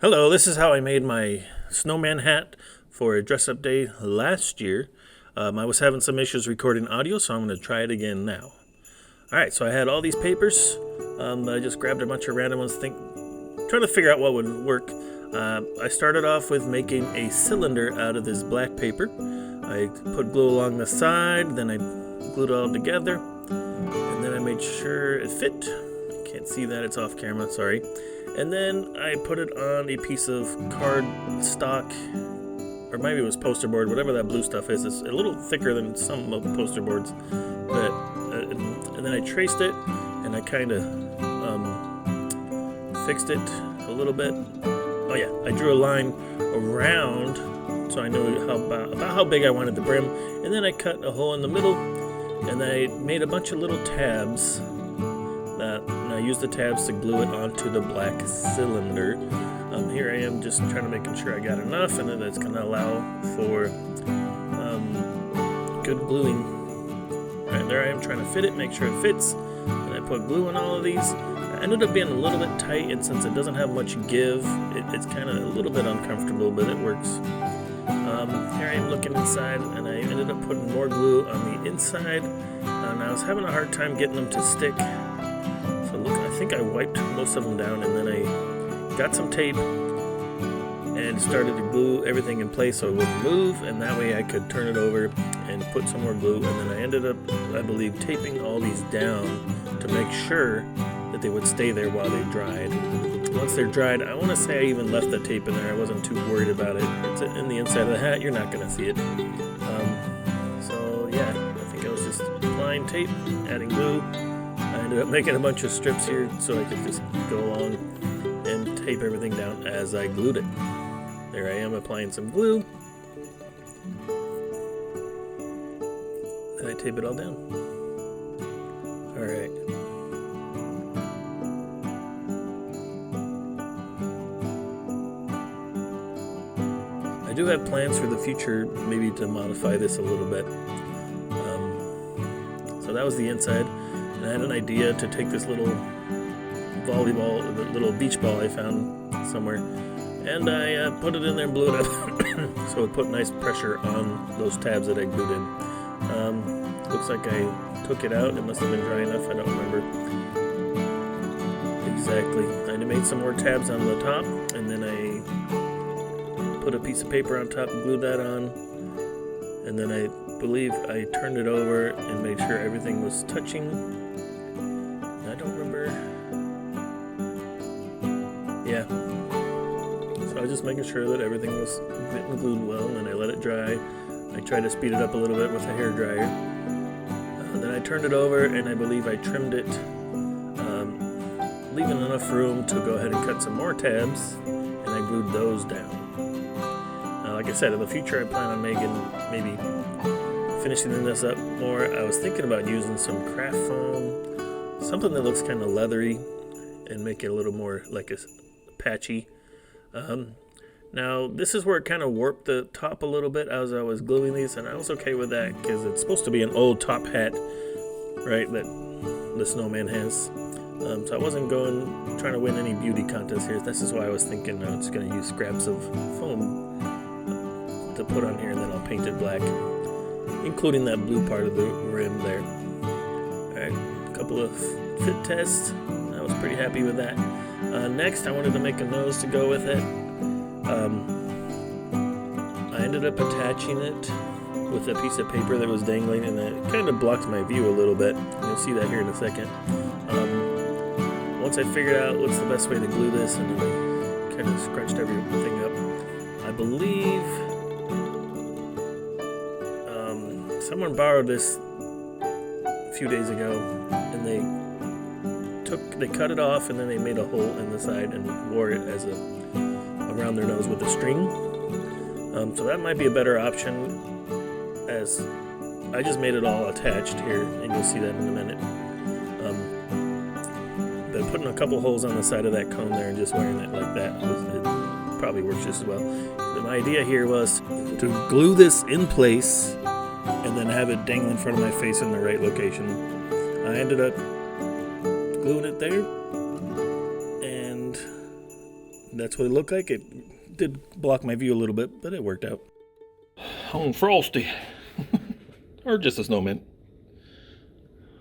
Hello, this is how I made my snowman hat for a dress-up day last year. I was having some issues recording audio, so I'm going to try it again now. Alright, so I had all these papers. I just grabbed a bunch of random ones, trying to figure out what would work. I started off with making a cylinder out of this black paper. I put glue along the side, then I glued it all together, and then I made sure it fit. Can't see that, it's off camera, sorry. And then I put it on a piece of card stock, or maybe it was posterboard, whatever that blue stuff is. It's a little thicker than some of the poster boards. And then I traced it, and I kind of fixed it a little bit. Oh yeah, I drew a line around, so I knew about how big I wanted the brim. And then I cut a hole in the middle, and I made a bunch of little tabs. And I used the tabs to glue it onto the black cylinder. Here I am just trying to make sure I got enough, and then it's going to allow for good gluing. Alright, there I am trying to fit it, make sure it fits. And I put glue in all of these. It ended up being a little bit tight, and since it doesn't have much give, it's kind of a little bit uncomfortable, but it works. Here I am looking inside, and I ended up putting more glue on the inside, and I was having a hard time getting them to stick. Look, I think I wiped most of them down, and then I got some tape and started to glue everything in place so it wouldn't move, and that way I could turn it over and put some more glue. And then I ended up, I believe, taping all these down to make sure that they would stay there while they dried. Once they're dried, I want to say I even left the tape in there. I wasn't too worried about it. It's in the inside of the hat. You're not going to see it. So yeah, I think I was just applying tape, adding glue. I ended up making a bunch of strips here so I could just go along and tape everything down as I glued it. There I am applying some glue. And I tape it all down. Alright. I do have plans for the future, maybe to modify this a little bit. So that was the inside. I had an idea to take this little volleyball, the little beach ball I found somewhere, and I put it in there and blew it up so it put nice pressure on those tabs that I glued in. Looks like I took it out. It must have been dry enough. I don't remember exactly. I made some more tabs on the top, and then I put a piece of paper on top and glued that on, and then I believe I turned it over and made sure everything was touching. I don't remember. Yeah. So I was just making sure that everything was getting glued well, and then I let it dry. I tried to speed it up a little bit with a hair dryer. Then I turned it over, and I believe I trimmed it, leaving enough room to go ahead and cut some more tabs, and I glued those down. Like I said, in the future I plan on maybe finishing this up more. I was thinking about using some craft foam, something that looks kind of leathery, and make it a little more like a patchy. Now this is where it kind of warped the top a little bit as I was gluing these, and I was okay with that because it's supposed to be an old top hat, right, that the snowman has. So I wasn't trying to win any beauty contest here. This is why I was thinking I'm just going to use scraps of foam to put on here, and then I'll paint it black, including that blue part of the rim there. Alright, a couple of fit tests. I was pretty happy with that. Next, I wanted to make a nose to go with it. I ended up attaching it with a piece of paper that was dangling, and it kind of blocked my view a little bit. You'll see that here in a second. Once I figured out what's the best way to glue this, and then I kind of scrunched everything up. I believe someone borrowed this a few days ago, and they cut it off, and then they made a hole in the side and wore it as around their nose with a string. So that might be a better option, as I just made it all attached here, and you'll see that in a minute. But putting a couple holes on the side of that cone there and just wearing it like that, it probably works just as well. My idea here was to glue this in place and then have it dangle in front of my face in the right location. I ended up gluing it there, and that's what it looked like. It did block my view a little bit, but it worked out. Oh, Frosty. Or just a snowman.